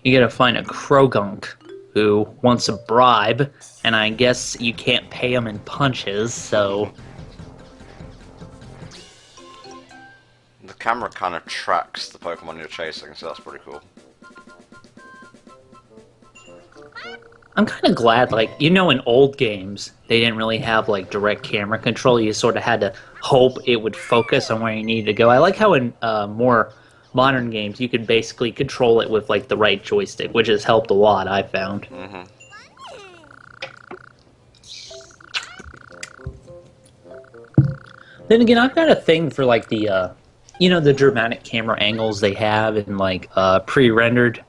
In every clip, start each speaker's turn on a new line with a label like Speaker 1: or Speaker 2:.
Speaker 1: You gotta find a Krogunk who wants a bribe, and I guess you can't pay him in punches, so...
Speaker 2: The camera kind of tracks the Pokemon you're chasing, so that's pretty cool.
Speaker 1: I'm kind of glad, like, you know, in old games, they didn't really have, like, direct camera control. You sort of had to hope it would focus on where you needed to go. I like how in more modern games, you could basically control it with, like, the right joystick, which has helped a lot, I found.
Speaker 2: Mm-hmm.
Speaker 1: Then again, I've got a thing for, like, the, you know, the dramatic camera angles they have in, like, pre-rendered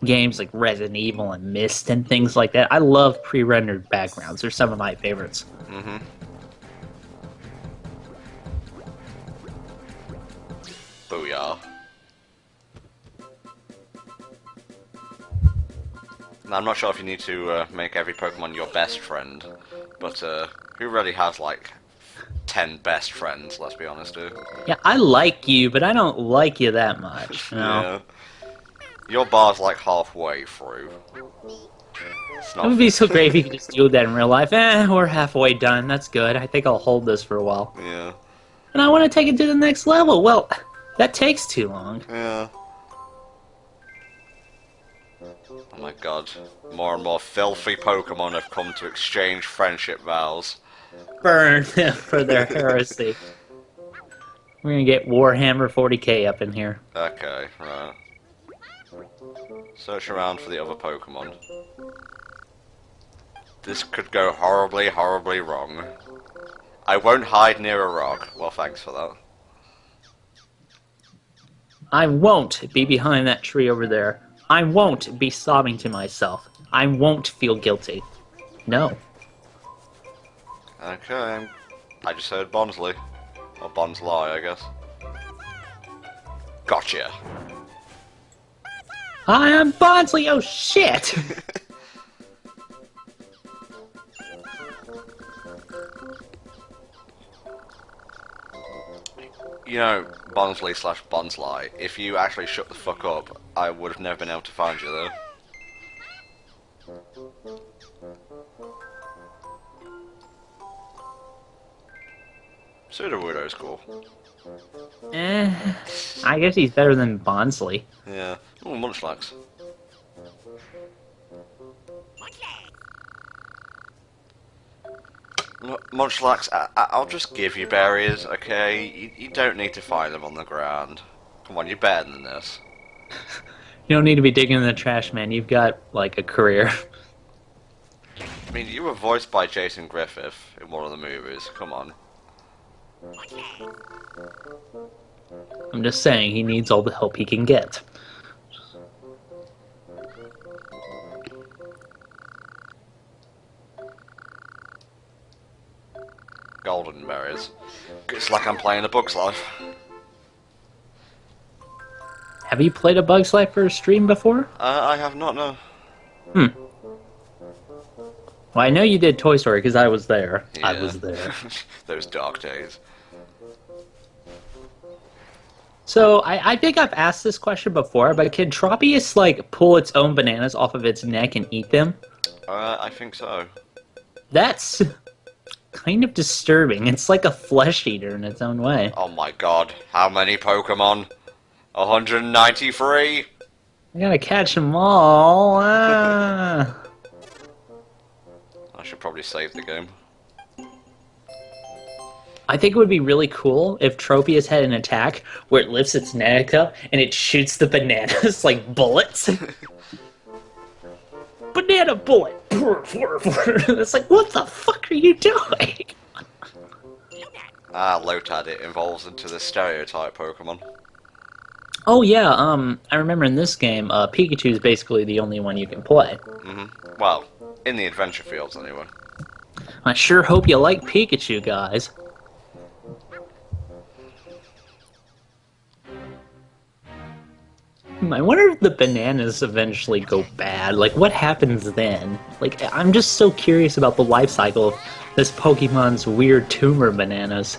Speaker 1: games like Resident Evil and Myst and things like that. I love pre-rendered backgrounds. They're some of my favorites.
Speaker 2: Mm-hmm. Booyah. Now, I'm not sure if you need to make every Pokemon your best friend, but who really has, like, 10 best friends, let's be honest, dude?
Speaker 1: Yeah, I like you, but I don't like you that much. You know?
Speaker 2: Yeah. Your bar's like halfway through.
Speaker 1: It would be so great if you could just do that in real life. We're halfway done. That's good. I think I'll hold this for a while.
Speaker 2: Yeah.
Speaker 1: And I want to take it to the next level. Well, that takes too long.
Speaker 2: Yeah. Oh my god. More and more filthy Pokemon have come to exchange friendship vows.
Speaker 1: Burn them for their heresy. We're gonna get Warhammer 40k up in here.
Speaker 2: Okay, right. Search around for the other Pokemon. This could go horribly, horribly wrong. I won't hide near a rock. Well, thanks for that.
Speaker 1: I won't be behind that tree over there. I won't be sobbing to myself. I won't feel guilty. No.
Speaker 2: Okay, I just heard Bonsley. Or Bonsly, I guess. Gotcha.
Speaker 1: I am Bonsley, oh shit!
Speaker 2: You know, Bonsley slash Bonsly, if you actually shut the fuck up, I would have never been able to find you though. Sudowoodo's cool.
Speaker 1: I guess he's better than Bonsley.
Speaker 2: Yeah. Oh, Munchlax. Munchlax, I'll just give you berries, okay? You don't need to find them on the ground. Come on, you're better than this.
Speaker 1: You don't need to be digging in the trash, man. You've got, like, a career.
Speaker 2: I mean, you were voiced by Jason Griffith in one of the movies. Come on.
Speaker 1: I'm just saying, he needs all the help he can get.
Speaker 2: Golden berries. It's like I'm playing a Bug's Life.
Speaker 1: Have you played a Bug's Life for a stream before?
Speaker 2: I have not, no.
Speaker 1: Well, I know you did Toy Story, because I was there.
Speaker 2: Yeah.
Speaker 1: I was there.
Speaker 2: Those dark days.
Speaker 1: So, I think I've asked this question before, but can Tropius, like, pull its own bananas off of its neck and eat them?
Speaker 2: I think so.
Speaker 1: That's kind of disturbing. It's like a flesh eater in its own way.
Speaker 2: Oh my god, how many Pokemon? 193?
Speaker 1: I gotta catch them all. Ah.
Speaker 2: I should probably save the game.
Speaker 1: I think it would be really cool if Tropius had an attack where it lifts its neck up and it shoots the bananas like bullets. Banana bullet! It's like, what the fuck are you doing?
Speaker 2: Ah, Lotad, it evolves into the stereotype Pokemon.
Speaker 1: Oh yeah, I remember in this game, Pikachu is basically the only one you can play.
Speaker 2: Mm-hmm. Well, in the adventure fields anyway.
Speaker 1: I sure hope you like Pikachu, guys. I wonder if the bananas eventually go bad. Like, what happens then? Like, I'm just so curious about the life cycle of this Pokemon's weird tumor bananas.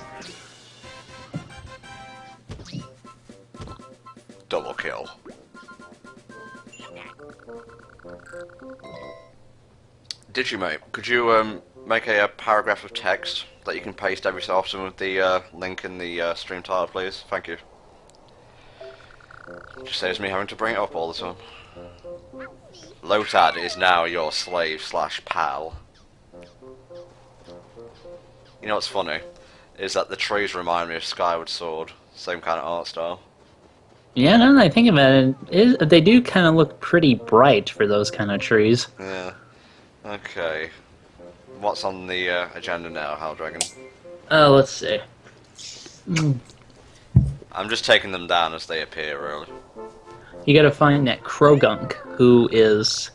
Speaker 2: Double kill. Did you, mate? Could you make a paragraph of text that you can paste every so often with the link in the stream title, please? Thank you. Just saves me having to bring it up all the time. Lotad is now your slave slash pal. You know what's funny? Is that the trees remind me of Skyward Sword. Same kind of art style.
Speaker 1: Yeah, now that I think about it, they do kind of look pretty bright for those kind of trees.
Speaker 2: Yeah. Okay. What's on the agenda now, Hal Dragon?
Speaker 1: Let's see.
Speaker 2: I'm just taking them down as they appear, really.
Speaker 1: You gotta find that Krogunk, who is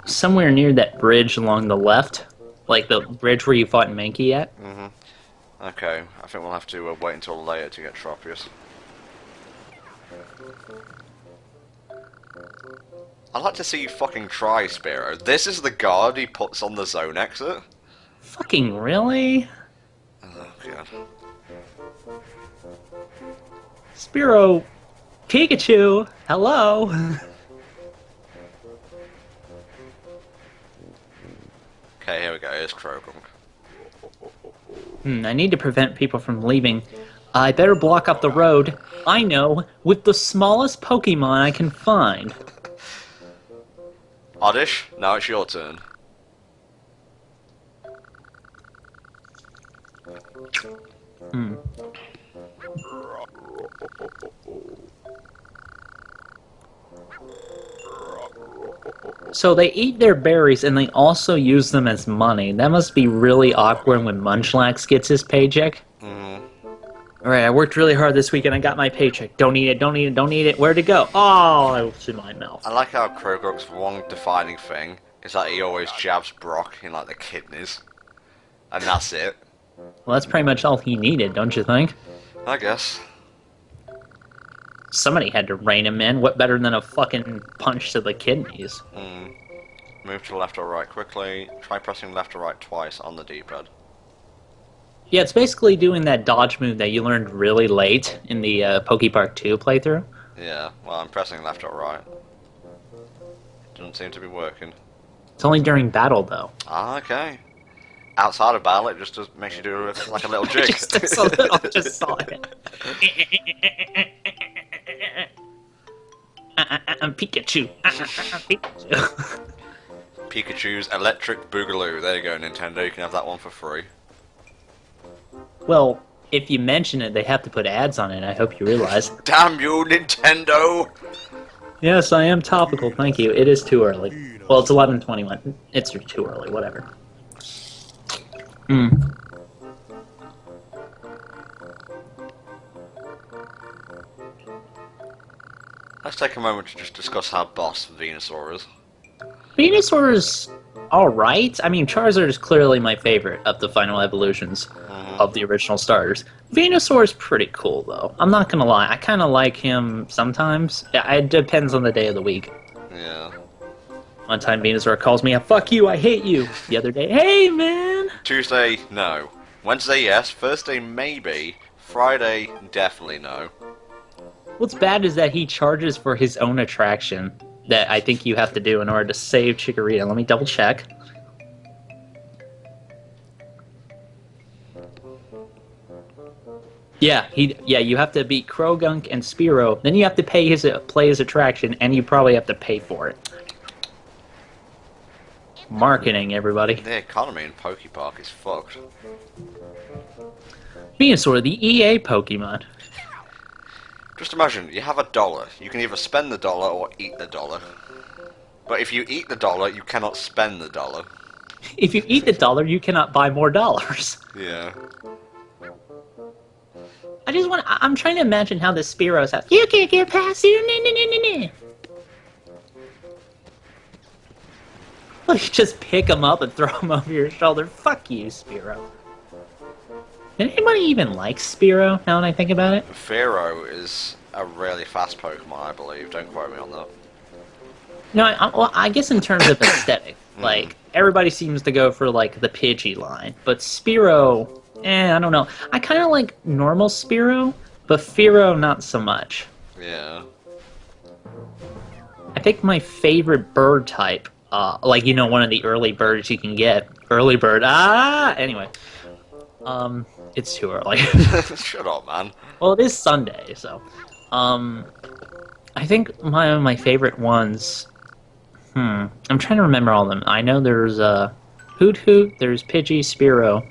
Speaker 1: somewhere near that bridge along the left. Like the bridge where you fought Mankey at.
Speaker 2: Okay, I think we'll have to wait until later to get Tropius. I'd like to see you fucking try, Spiro. This is the guard he puts on the zone exit?
Speaker 1: Fucking really?
Speaker 2: Oh, God.
Speaker 1: Spiro, Pikachu, hello.
Speaker 2: Okay, here we go. Here's Krogunk.
Speaker 1: I need to prevent people from leaving. I better block up the road. I know, with the smallest Pokemon I can find.
Speaker 2: Oddish, now it's your turn.
Speaker 1: So they eat their berries and they also use them as money. That must be really awkward when Munchlax gets his paycheck. Alright, I worked really hard this week and I got my paycheck. Don't eat it, don't eat it, don't eat it. Where'd it go? Oh, it was in my mouth.
Speaker 2: I like how Krogunk's one defining thing is that he always jabs Brock in, like, the kidneys. And that's it.
Speaker 1: Well, that's pretty much all he needed, don't you think?
Speaker 2: I guess.
Speaker 1: Somebody had to rein him in. What better than a fucking punch to the kidneys?
Speaker 2: Move to left or right quickly. Try pressing left or right twice on the D-pad.
Speaker 1: Yeah, it's basically doing that dodge move that you learned really late in the PokePark 2 playthrough.
Speaker 2: Yeah, well, I'm pressing left or right. Doesn't seem to be working.
Speaker 1: It's only during battle, though.
Speaker 2: Ah, okay. Outside of battle, it just makes you do like a little jig.
Speaker 1: just saw it. Pikachu. Pikachu.
Speaker 2: Pikachu's Electric Boogaloo. There you go, Nintendo. You can have that one for free.
Speaker 1: Well, if you mention it, they have to put ads on it. I hope you realize.
Speaker 2: Damn you, Nintendo!
Speaker 1: Yes, I am topical. Thank you. It is too early. Well, it's 11:21. It's too early. Whatever.
Speaker 2: Let's take a moment to just discuss how boss Venusaur is.
Speaker 1: Venusaur is alright. I mean, Charizard is clearly my favorite of the final evolutions of the original starters. Venusaur is pretty cool, though. I'm not gonna lie. I kind of like him sometimes. It depends on the day of the week.
Speaker 2: Yeah.
Speaker 1: One time Venusaur calls me a "fuck you, I hate you." The other day, "Hey, man!"
Speaker 2: Tuesday, no. Wednesday, yes. Thursday, maybe. Friday, definitely no.
Speaker 1: What's bad is that he charges for his own attraction that I think you have to do in order to save Chikorita. Let me double check. Yeah, you have to beat Krogunk and Spearow. Then you have to play his attraction, and you probably have to pay for it. Marketing, everybody.
Speaker 2: The economy in PokePark is fucked.
Speaker 1: Venusaur, the EA Pokemon.
Speaker 2: Just imagine, you have $1. You can either spend the dollar or eat the dollar. But if you eat the dollar, you cannot spend the dollar.
Speaker 1: If you eat the dollar, you cannot buy more dollars.
Speaker 2: Yeah.
Speaker 1: I'm trying to imagine how this Spearow's house. You can't get past you. Well, you just pick him up and throw him over your shoulder. Fuck you, Spearow. Did anybody even like Spearow, now that I think about it?
Speaker 2: Pharaoh is a really fast Pokemon, I believe. Don't quote me on that.
Speaker 1: No, I guess in terms of aesthetic. Like, everybody seems to go for, like, the Pidgey line. But Spearow, I don't know. I kind of like normal Spearow, but Fearow not so much.
Speaker 2: Yeah.
Speaker 1: think my favorite bird type, like, you know, one of the early birds you can get. Early bird. Anyway. It's too early.
Speaker 2: Shut up, man.
Speaker 1: Well, it is Sunday, so. I think my favorite ones. I'm trying to remember all of them. I know there's Hoot Hoot, there's Pidgey, Spearow.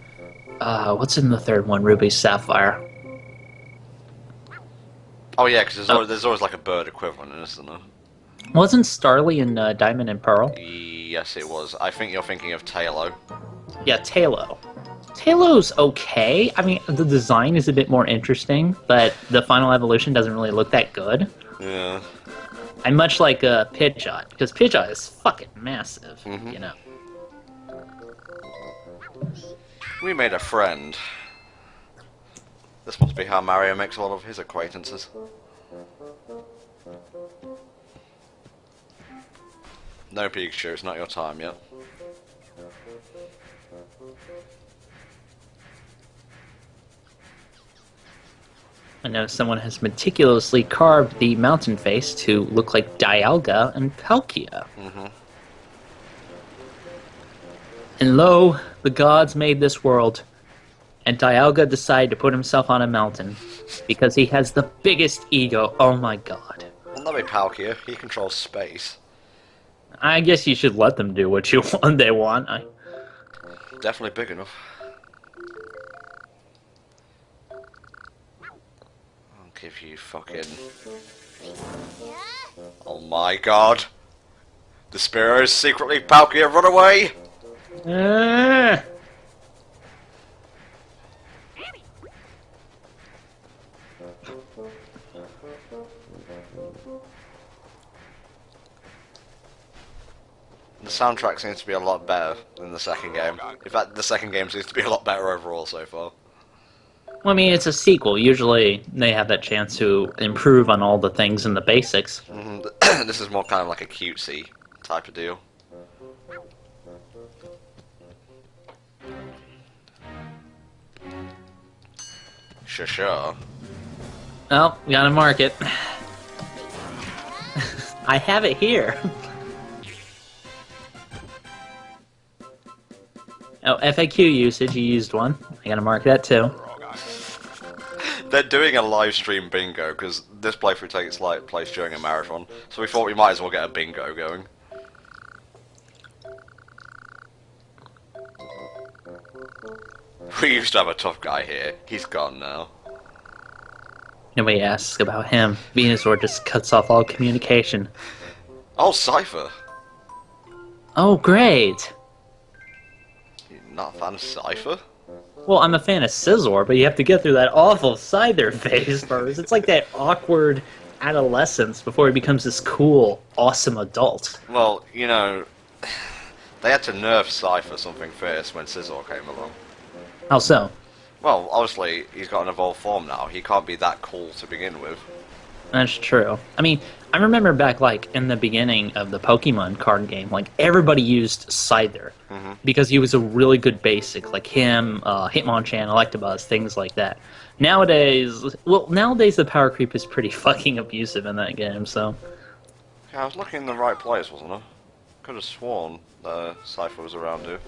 Speaker 1: What's in the third one? Ruby, Sapphire.
Speaker 2: Oh yeah, because there's always like a bird equivalent, isn't there?
Speaker 1: Wasn't Starly in Diamond and Pearl?
Speaker 2: Yes, it was. I think you're thinking of Tailo.
Speaker 1: Yeah, Tailo. Talo's okay. I mean, the design is a bit more interesting, but the final evolution doesn't really look that good.
Speaker 2: Yeah.
Speaker 1: I much like Pidgeot, because Pidgeot is fucking massive, you know.
Speaker 2: We made a friend. This must be how Mario makes a lot of his acquaintances. No, Pikachu, it's not your time yet.
Speaker 1: I know someone has meticulously carved the mountain face to look like Dialga and Palkia. And lo, the gods made this world, and Dialga decided to put himself on a mountain because he has the biggest ego. Oh my god.
Speaker 2: Well, not be Palkia, he controls space.
Speaker 1: I guess you should let them do what they want.
Speaker 2: Definitely big enough. I'll give you fucking... Oh my god! The Spearow is secretly Palkia, run away! The soundtrack seems to be a lot better than the second game. In fact, the second game seems to be a lot better overall so far.
Speaker 1: Well, I mean, it's a sequel. Usually they have that chance to improve on all the things in the basics.
Speaker 2: This is more kind of like a cutesy type of deal. Sure.
Speaker 1: Oh, gotta mark it. I have it here. Oh, FAQ usage, you used one. I gotta mark that too.
Speaker 2: They're doing a live stream bingo because this playthrough takes place during a marathon, so we thought we might as well get a bingo going. We used to have a tough guy here. He's gone now.
Speaker 1: Nobody asks about him. Venusaur just cuts off all communication.
Speaker 2: Oh, Cypher!
Speaker 1: Oh, great!
Speaker 2: You're not a fan of Cypher?
Speaker 1: Well, I'm a fan of Scizor, but you have to get through that awful Scyther phase first. It's like that awkward adolescence before he becomes this cool, awesome adult.
Speaker 2: Well, you know, they had to nerf Cypher something first when Scizor came along.
Speaker 1: How so?
Speaker 2: Well, obviously, he's got an evolved form now. He can't be that cool to begin with.
Speaker 1: That's true. I mean, I remember back, like, in the beginning of the Pokemon card game, like, everybody used Scyther. Because he was a really good basic, like him, Hitmonchan, Electabuzz, things like that. Nowadays, the power creep is pretty fucking abusive in that game, so...
Speaker 2: Yeah, I was looking in the right place, wasn't I? Could have sworn Cypher was around here.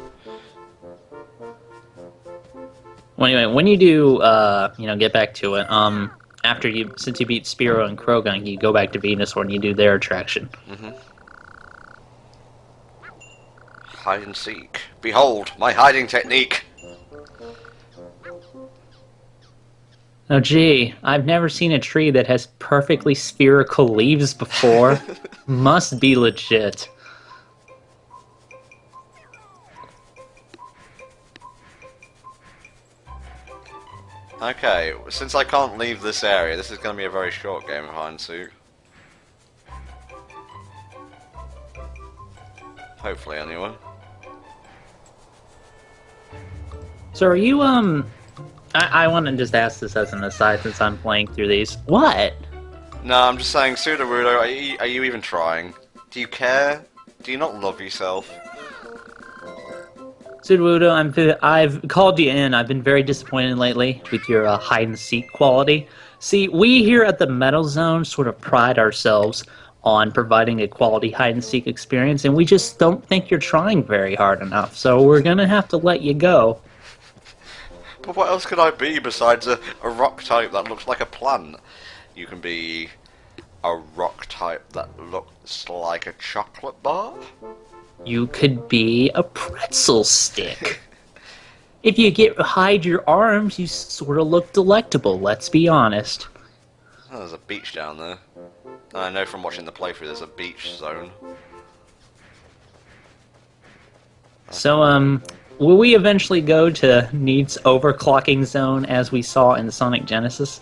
Speaker 1: Well, anyway, when you do, get back to it, since you beat Spearow and Croagunk, you go back to Venusaur and you do their attraction.
Speaker 2: Hide and seek. Behold, my hiding technique!
Speaker 1: Oh, gee, I've never seen a tree that has perfectly spherical leaves before. Must be legit.
Speaker 2: Okay, since I can't leave this area, this is going to be a very short game of hide and seek. Hopefully, anyway.
Speaker 1: So are you, I want to just ask this as an aside since I'm playing through these. What?
Speaker 2: No, I'm just saying, Sudowoodo, are you even trying? Do you care? Do you not love yourself?
Speaker 1: Sudowoodo, I've called you in. I've been very disappointed lately with your hide-and-seek quality. See, we here at the Metal Zone sort of pride ourselves on providing a quality hide-and-seek experience, and we just don't think you're trying very hard enough, so we're gonna have to let you go.
Speaker 2: But what else could I be besides a rock type that looks like a plant? You can be a rock type that looks like a chocolate bar?
Speaker 1: You could be a pretzel stick. If you hide your arms, you sort of look delectable, let's be honest.
Speaker 2: Oh, there's a beach down there. I know from watching the playthrough there's a beach zone.
Speaker 1: So, will we eventually go to Need's overclocking zone as we saw in Sonic Genesis?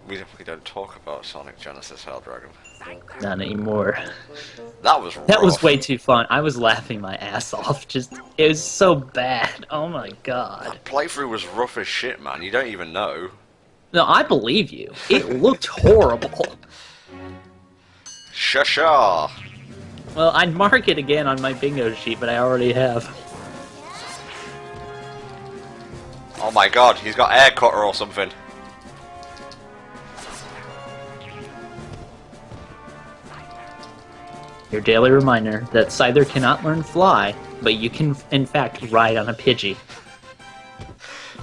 Speaker 2: We don't talk about Sonic Genesis Hell Dragon.
Speaker 1: Not anymore.
Speaker 2: That was rough.
Speaker 1: That was way too fun. I was laughing my ass off. It was so bad. Oh my god.
Speaker 2: That playthrough was rough as shit, man. You don't even know.
Speaker 1: No, I believe you. It looked horrible.
Speaker 2: Shasha!
Speaker 1: Well, I'd mark it again on my bingo sheet, but I already have.
Speaker 2: Oh my god, he's got air cutter or something.
Speaker 1: Your daily reminder that Scyther cannot learn fly, but you can, in fact, ride on a Pidgey.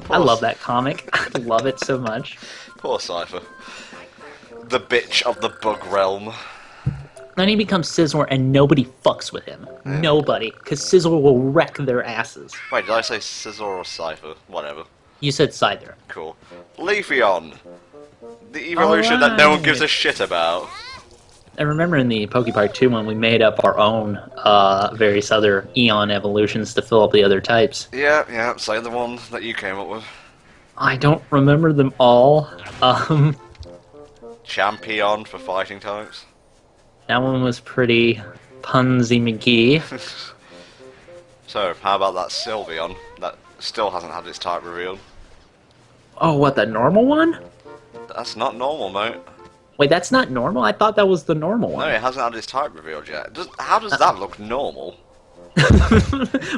Speaker 1: I love that comic. I love it so much.
Speaker 2: Poor Cypher. The bitch of the bug realm.
Speaker 1: Then he becomes Scizor and nobody fucks with him. Yeah. Nobody. Because Scizor will wreck their asses.
Speaker 2: Wait, did I say Scizor or Cypher? Whatever.
Speaker 1: You said Scyther.
Speaker 2: Cool. Leafeon. The evolution that no one gives a shit about.
Speaker 1: I remember in the PokePark 2 when we made up our own various other Eon evolutions to fill up the other types.
Speaker 2: Yeah, say the one that you came up with.
Speaker 1: I don't remember them all.
Speaker 2: Champion for fighting types.
Speaker 1: That one was pretty punsy McGee.
Speaker 2: So, how about that Sylveon that still hasn't had its type revealed?
Speaker 1: Oh, what, the normal one?
Speaker 2: That's not normal, mate.
Speaker 1: Wait, that's not normal? I thought that was the normal one.
Speaker 2: No, it hasn't had its type revealed yet. How does that look normal?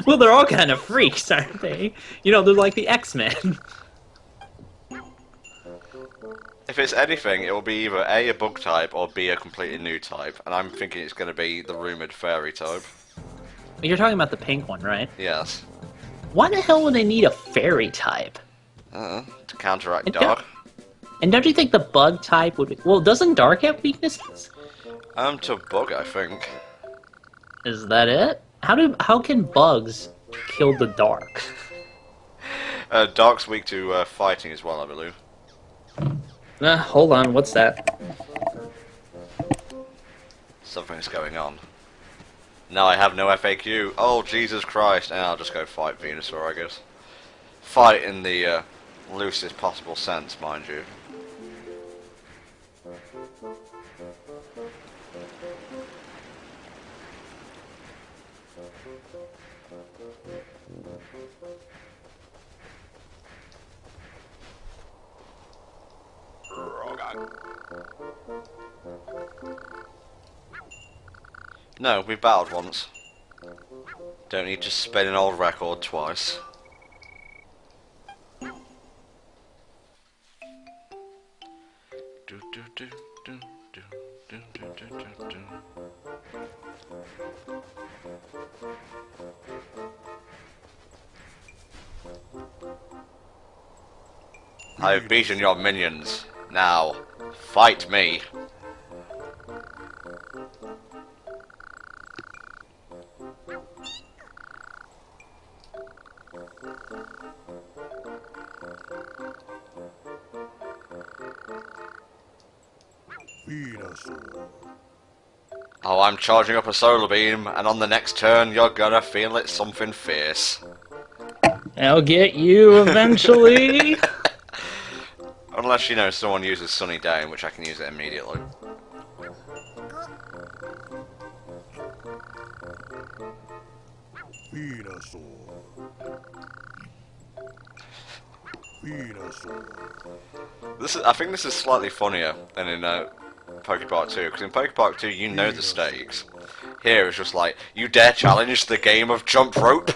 Speaker 1: Well, they're all kind of freaks, aren't they? You know, they're like the X-Men.
Speaker 2: If it's anything, it will be either A, a bug type, or B, a completely new type. And I'm thinking it's going to be the rumoured fairy type.
Speaker 1: You're talking about the pink one, right?
Speaker 2: Yes.
Speaker 1: Why the hell would they need a fairy type?
Speaker 2: To counteract dark.
Speaker 1: And don't you think the bug type would be... Well, doesn't dark have weaknesses?
Speaker 2: To bug, I think.
Speaker 1: Is that it? How can bugs kill the dark?
Speaker 2: Dark's weak to fighting as well, I believe.
Speaker 1: Hold on, what's that?
Speaker 2: Something's going on. Now I have no FAQ. Oh, Jesus Christ. And I'll just go fight Venusaur, I guess. Fight in the loosest possible sense, mind you. No, we battled once. Don't need to spin an old record twice. I've beaten your minions. Now, fight me. Oh, I'm charging up a solar beam, and on the next turn you're gonna feel it's something fierce.
Speaker 1: I'll get you eventually.
Speaker 2: Unless, you know, someone uses Sunny Day, in which I can use it immediately. I think this is slightly funnier than in PokePark 2, because in PokePark 2 you know the stakes. Here it's just like, you dare challenge the game of jump rope?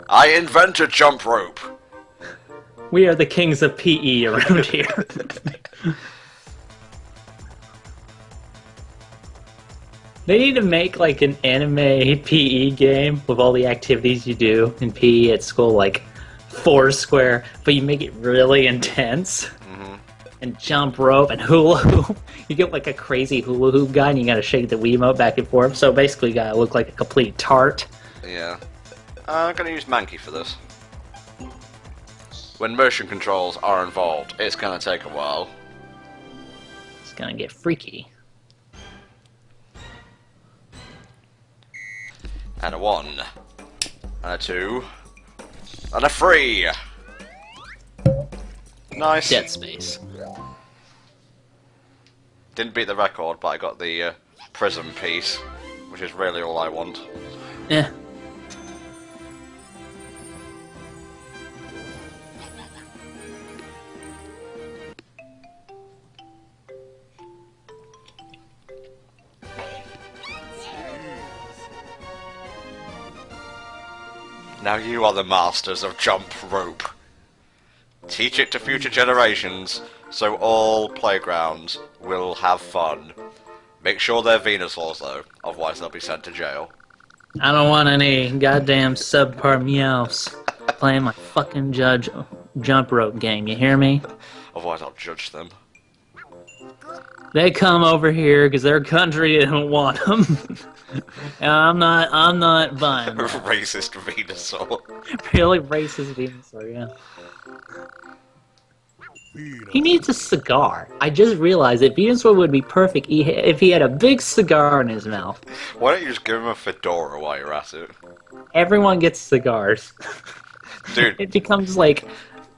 Speaker 2: I invented jump rope!
Speaker 1: We are the kings of PE around here. They need to make like an anime PE game with all the activities you do in PE at school, like Foursquare, but you make it really intense.
Speaker 2: Mm-hmm.
Speaker 1: And jump rope and hula hoop. You get like a crazy hula hoop guy and you gotta shake the Wiimote back and forth. So basically you gotta look like a complete tart.
Speaker 2: Yeah. I'm gonna use Mankey for this. When motion controls are involved, it's gonna take a while.
Speaker 1: It's gonna get freaky.
Speaker 2: And a 1. And a 2. And a 3! Nice.
Speaker 1: Dead Space.
Speaker 2: Didn't beat the record, but I got the prism piece, which is really all I want.
Speaker 1: Eh.
Speaker 2: Now you are the masters of jump rope. Teach it to future generations, so all playgrounds will have fun. Make sure they're Venusaurs though, otherwise they'll be sent to jail.
Speaker 1: I don't want any goddamn subpar meows playing my fucking jump rope game, you hear me?
Speaker 2: Otherwise I'll judge them.
Speaker 1: They come over here because their country didn't want them. And I'm not buying that.
Speaker 2: Racist Venusaur.
Speaker 1: Really racist Venusaur, yeah. He needs a cigar. I just realized that Venusaur would be perfect if he had a big cigar in his mouth.
Speaker 2: Why don't you just give him a fedora while you're at it?
Speaker 1: Everyone gets cigars.
Speaker 2: Dude.
Speaker 1: It becomes like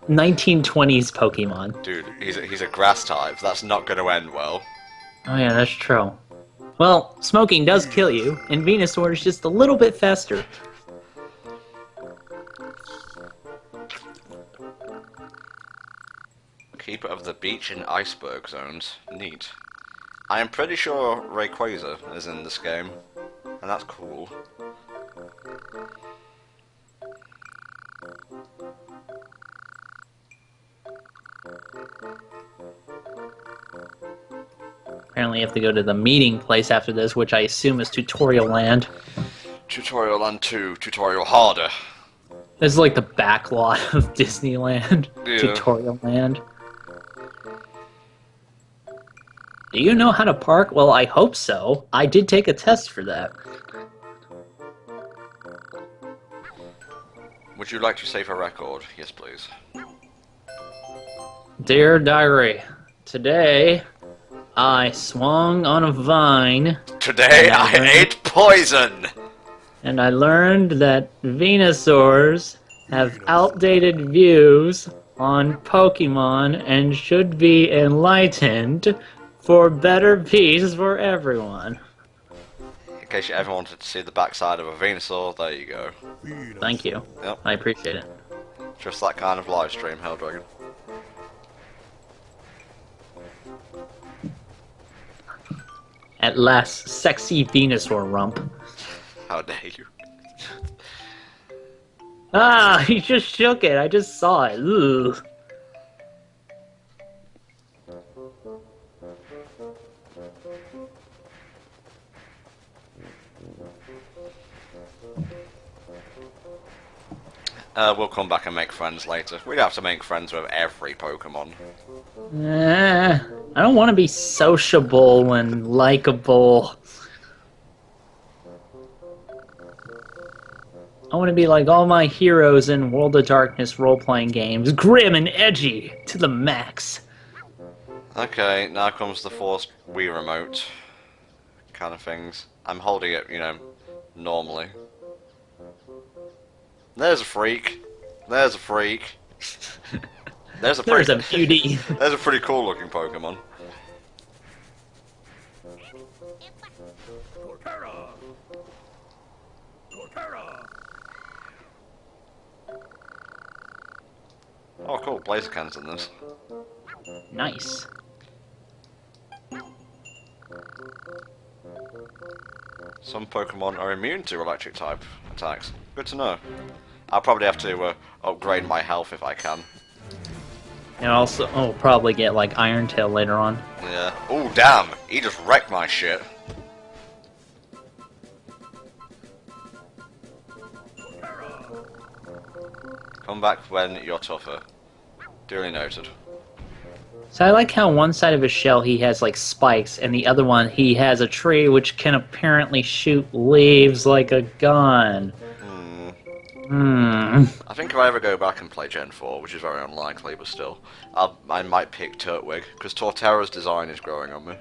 Speaker 1: 1920s Pokemon.
Speaker 2: Dude, he's a grass type. That's not going to end well.
Speaker 1: Oh yeah, that's true. Well, smoking does kill you, and Venusaur is just a little bit faster.
Speaker 2: Keeper of the beach and iceberg zones. Neat. I am pretty sure Rayquaza is in this game, and that's cool.
Speaker 1: Apparently you have to go to the meeting place after this, which I assume is Tutorial Land.
Speaker 2: Tutorial Land 2, Tutorial Harder.
Speaker 1: This is like the backlot of Disneyland.
Speaker 2: Yeah.
Speaker 1: Tutorial Land. Do you know how to park? Well, I hope so. I did take a test for that.
Speaker 2: Would you like to save a record? Yes, please.
Speaker 1: Dear Diary, today I swung on a vine.
Speaker 2: Today I ate poison!
Speaker 1: And I learned that Venusaurs have outdated views on Pokemon and should be enlightened for better peace for everyone.
Speaker 2: In case you ever wanted to see the backside of a Venusaur, there you go.
Speaker 1: Thank you.
Speaker 2: Yep.
Speaker 1: I appreciate it.
Speaker 2: Just that kind of live stream, Helldragon.
Speaker 1: At last, sexy Venusaur rump.
Speaker 2: How dare you?
Speaker 1: Ah, he just shook it. I just saw it. Ugh.
Speaker 2: We'll come back and make friends later. We'd have to make friends with every Pokemon.
Speaker 1: I don't want to be sociable and likable. I want to be like all my heroes in World of Darkness role-playing games. Grim and edgy to the max.
Speaker 2: Okay, now comes the forced Wii remote kind of things. I'm holding it, you know, normally. There's a freak. There's a freak. There's a
Speaker 1: beauty.
Speaker 2: There's a pretty cool looking Pokemon. Oh cool, Blaziken's in this.
Speaker 1: Nice.
Speaker 2: Some Pokemon are immune to electric type attacks. Good to know. I'll probably have to upgrade my health if I can.
Speaker 1: And also, oh, probably get, like, Iron Tail later on.
Speaker 2: Yeah. Oh, damn! He just wrecked my shit. Come back when you're tougher. Duly noted.
Speaker 1: So I like how one side of his shell he has like spikes, and the other one he has a tree which can apparently shoot leaves like a gun.
Speaker 2: Hmm.
Speaker 1: Hmm.
Speaker 2: I think if I ever go back and play Gen 4, which is very unlikely, but still, I might pick Turtwig, because Torterra's design is growing on me.